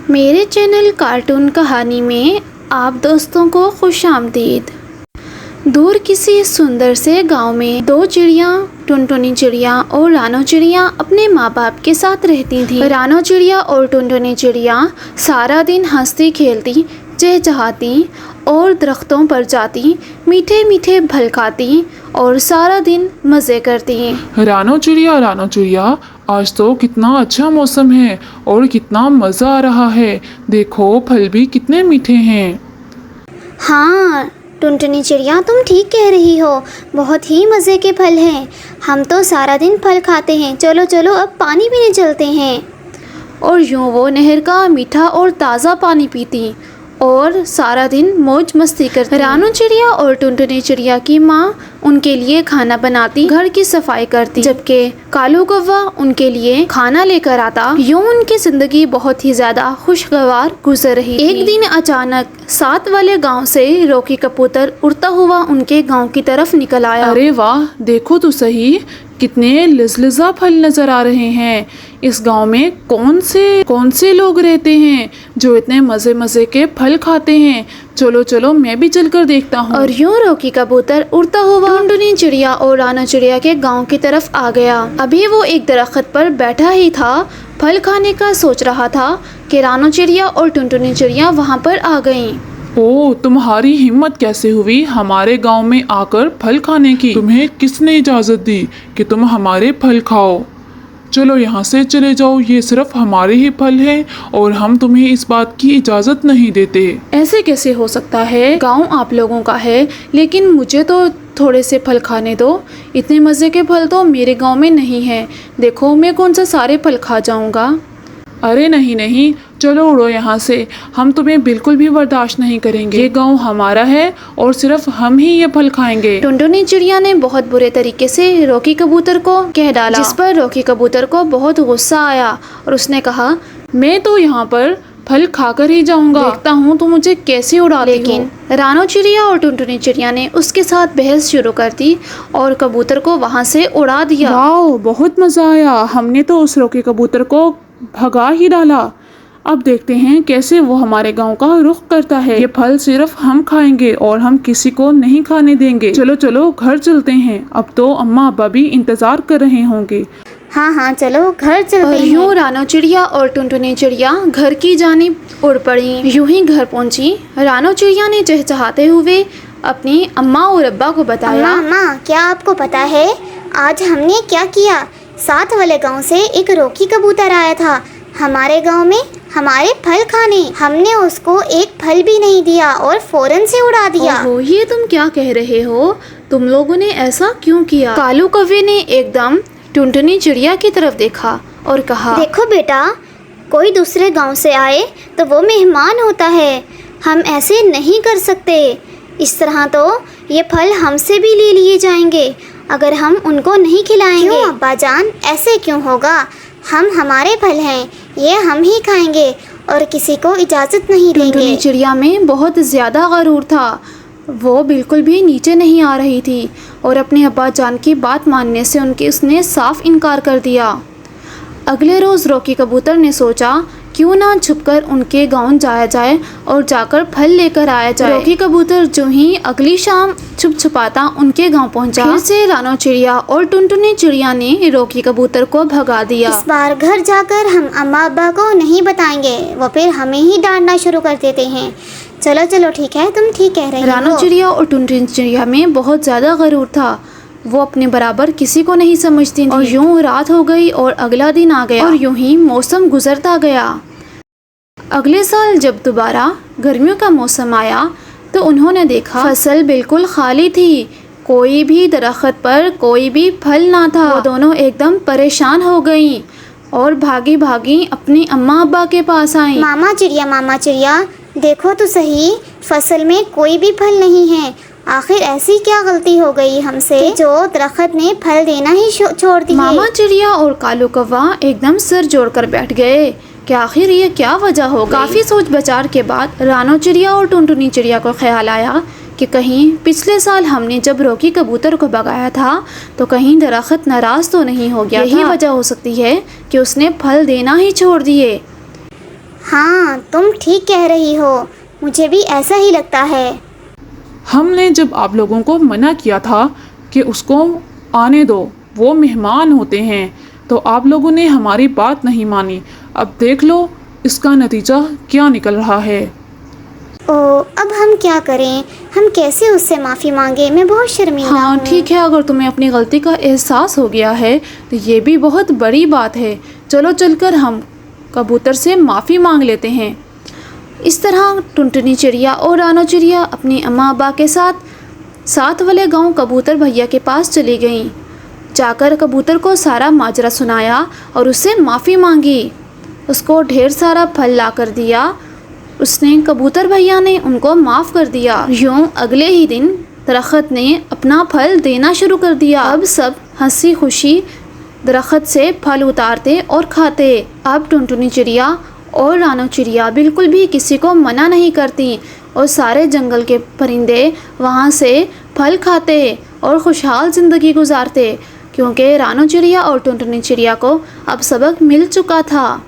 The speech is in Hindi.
मेरे चैनल कार्टून कहानी में आप दोस्तों को खुशामदीद। दूर किसी सुंदर से गांव में दो चिड़िया टुनटुनी चिड़िया और रानो चिड़िया अपने माँ बाप के साथ रहती थीं। रानो चिड़िया और टुनटुनी चिड़िया सारा दिन हंसती खेलती चहचहाती और दरख्तों पर जाती, मीठे मीठे फल खाती और सारा दिन मज़े करती। रानो चिड़िया, आज तो कितना अच्छा मौसम है और कितना मज़ा आ रहा है। देखो फल भी कितने मीठे हैं। हाँ टुनटुनी चिड़िया, तुम ठीक कह रही हो, बहुत ही मज़े के फल हैं। हम तो सारा दिन फल खाते हैं। चलो चलो अब पानी पीने चलते हैं। और यूँ वो नहर का मीठा और ताज़ा पानी पीती और सारा दिन मौज मस्ती करती। रानो चिड़िया और टुनटुनी चिड़िया की माँ उनके लिए खाना बनाती, घर की सफाई करती, जबकि कालू कौवा उनके लिए खाना लेकर आता। यूँ उनकी जिंदगी बहुत ही ज्यादा खुशगवार गुजर रही थी। एक दिन अचानक साथ वाले गांव से रॉकी कबूतर उड़ता हुआ उनके गांव की तरफ निकल आया। अरे वाह, देखो तो सही, कितने लज़लज़ा फल नज़र आ रहे हैं। इस गांव में कौन से लोग रहते हैं जो इतने मज़े मज़े के फल खाते हैं। चलो चलो मैं भी चलकर देखता हूँ। और यूँ रॉकी कबूतर उड़ता हुआ टुनटुनी चिड़िया और रानो चिड़िया के गांव की तरफ आ गया। अभी वो एक दरख्त पर बैठा ही था, फल खाने का सोच रहा था कि रानो चिड़िया और टुनटुनी चिड़िया वहाँ पर आ गईं। ओ, तुम्हारी हिम्मत कैसे हुई हमारे गांव में आकर फल खाने की? तुम्हें किसने इजाज़त दी कि तुम हमारे फल खाओ? चलो यहाँ से चले जाओ, ये सिर्फ हमारे ही फल हैं और हम तुम्हें इस बात की इजाज़त नहीं देते। ऐसे कैसे हो सकता है? गांव आप लोगों का है, लेकिन मुझे तो थोड़े से फल खाने दो। इतने मज़े के फल तो मेरे गांव में नहीं है। देखो मैं कौन सा सारे फल खा जाऊंगा। अरे नहीं, चलो उड़ो यहाँ से, हम तुम्हें बिल्कुल भी बर्दाश्त नहीं करेंगे। ये गांव हमारा है और सिर्फ हम ही ये फल खाएंगे। टुनटुनी चिड़िया ने बहुत बुरे तरीके से रॉकी कबूतर को कह डाला, जिस पर रॉकी कबूतर को बहुत गुस्सा आया और उसने कहा, मैं तो यहाँ पर फल खाकर ही जाऊंगा, देखता हूँ तो मुझे कैसे उड़ा। लेकिन रानो चिड़िया और टुनटुनी चिड़िया ने उसके साथ बहस शुरू कर दी और कबूतर को वहाँ से उड़ा दिया। वाह, बहुत मज़ा आया, हमने तो उस रॉकी कबूतर को भगा ही डाला। अब देखते हैं कैसे वो हमारे गांव का रुख करता है। ये फल सिर्फ हम खाएंगे और हम किसी को नहीं खाने देंगे। चलो चलो घर चलते हैं, अब तो अम्मा अब्बा भी इंतजार कर रहे होंगे। हाँ चलो घर चलते और हैं। यूँ रानो चिड़िया और टुनटुनी चिड़िया घर की जानिब उड़ पड़ी। यूं ही घर पहुंची, रानो चिड़िया ने चहचहाते हुए अपनी अम्मा और अब्बा को बताया। अम्मा, क्या आपको पता है आज हमने क्या किया? साथ वाले गांव से एक रॉकी कबूतर आया था हमारे गांव में हमारे फल खाने। हमने उसको एक फल भी नहीं दिया और फौरन से उड़ा दिया। ओहो, ये तुम क्या कह रहे हो? तुम लोगों ने ऐसा क्यों किया? कालू कौवे ने एकदम टुनटुनी चिड़िया की तरफ देखा और कहा, देखो बेटा, कोई दूसरे गांव से आए तो वो मेहमान होता है, हम ऐसे नहीं कर सकते। इस तरह तो ये फल हमसे भी ले लिए जाएंगे अगर हम उनको नहीं खिलाएंगे। क्यों अब्बा जान, ऐसे क्यों होगा? हमारे फल हैं, ये हम ही खाएंगे और किसी को इजाज़त नहीं देंगे। टुनटुनी चिड़िया में बहुत ज़्यादा गरूर था, वो बिल्कुल भी नीचे नहीं आ रही थी और अपने अब्बा जान की बात मानने से उसने साफ इनकार कर दिया। अगले रोज़ रॉकी कबूतर ने सोचा क्यों ना छुपकर उनके गांव जाया जाए और जाकर फल लेकर आया जाए। रॉकी कबूतर जो ही अगली शाम छुपाता उनके गांव पहुंचा। फिर से रानो चिड़िया और टुनटुनी चिड़िया ने रॉकी कबूतर को भगा दिया। इस बार घर जाकर हम अम्मा अब्बा को नहीं बताएंगे, वो फिर हमें ही डांटना शुरू कर देते हैं। चलो चलो ठीक है, तुम ठीक कह रहे हो। रानो चिड़िया और टुनटुनी चिड़िया में बहुत ज़्यादा गरूर था, वो अपने बराबर किसी को नहीं समझती थी। और यूं रात हो गई और अगला दिन आ गया और यूं ही मौसम गुजरता गया। अगले साल जब दोबारा गर्मियों का मौसम आया तो उन्होंने देखा फसल बिल्कुल खाली थी, कोई भी दरख्त पर कोई भी फल ना था। वो दोनों एकदम परेशान हो गईं और भागी भागी अपनी अम्मा अब्बा के पास आईं। मामा चिड़िया, देखो तो सही, फसल में कोई भी फल नहीं है। आखिर ऐसी क्या गलती हो गई हमसे जो दरख्त ने फल देना ही छोड़ दिया? मामा चिड़िया और कालू कौवा एकदम सिर जोड़कर बैठ गए कि आखिर ये क्या वजह हो गई। काफ़ी सोच विचार के बाद रानो चिड़िया और टुनटुनी चिड़िया को ख्याल आया कि कहीं पिछले साल हमने जब रॉकी कबूतर को भगाया था तो कहीं दरख्त नाराज़ तो नहीं हो गया। यही वजह हो सकती है कि उसने फल देना ही छोड़ दिए। हाँ, तुम ठीक कह रही हो, मुझे भी ऐसा ही लगता है। हमने जब आप लोगों को मना किया था कि उसको आने दो, वो मेहमान होते हैं, तो आप लोगों ने हमारी बात नहीं मानी। अब देख लो इसका नतीजा क्या निकल रहा है। ओ, अब हम क्या करें? हम कैसे उससे माफ़ी मांगे? मैं बहुत शर्मिंदा हाँ हूँ। ठीक है, अगर तुम्हें अपनी गलती का एहसास हो गया है तो ये भी बहुत बड़ी बात है। चलो चलकर हम कबूतर से माफ़ी मांग लेते हैं। इस तरह टुनटुनी चिड़िया और रानो चिड़िया अपनी अम्मा अब्बा के साथ वाले गांव कबूतर भैया के पास चली गईं। जाकर कबूतर को सारा माजरा सुनाया और उससे माफ़ी मांगी। उसको ढेर सारा फल ला कर दिया। उसने कबूतर भैया ने उनको माफ़ कर दिया। यूं अगले ही दिन दरख्त ने अपना फल देना शुरू कर दिया। अब सब हंसी खुशी दरख्त से फल उतारते और खाते। अब टुनटुनी चिड़िया और रानो चिड़िया बिल्कुल भी किसी को मना नहीं करती और सारे जंगल के परिंदे वहाँ से फल खाते और खुशहाल ज़िंदगी गुजारते, क्योंकि रानो चिड़िया और टुनटुनी चिड़िया को अब सबक मिल चुका था।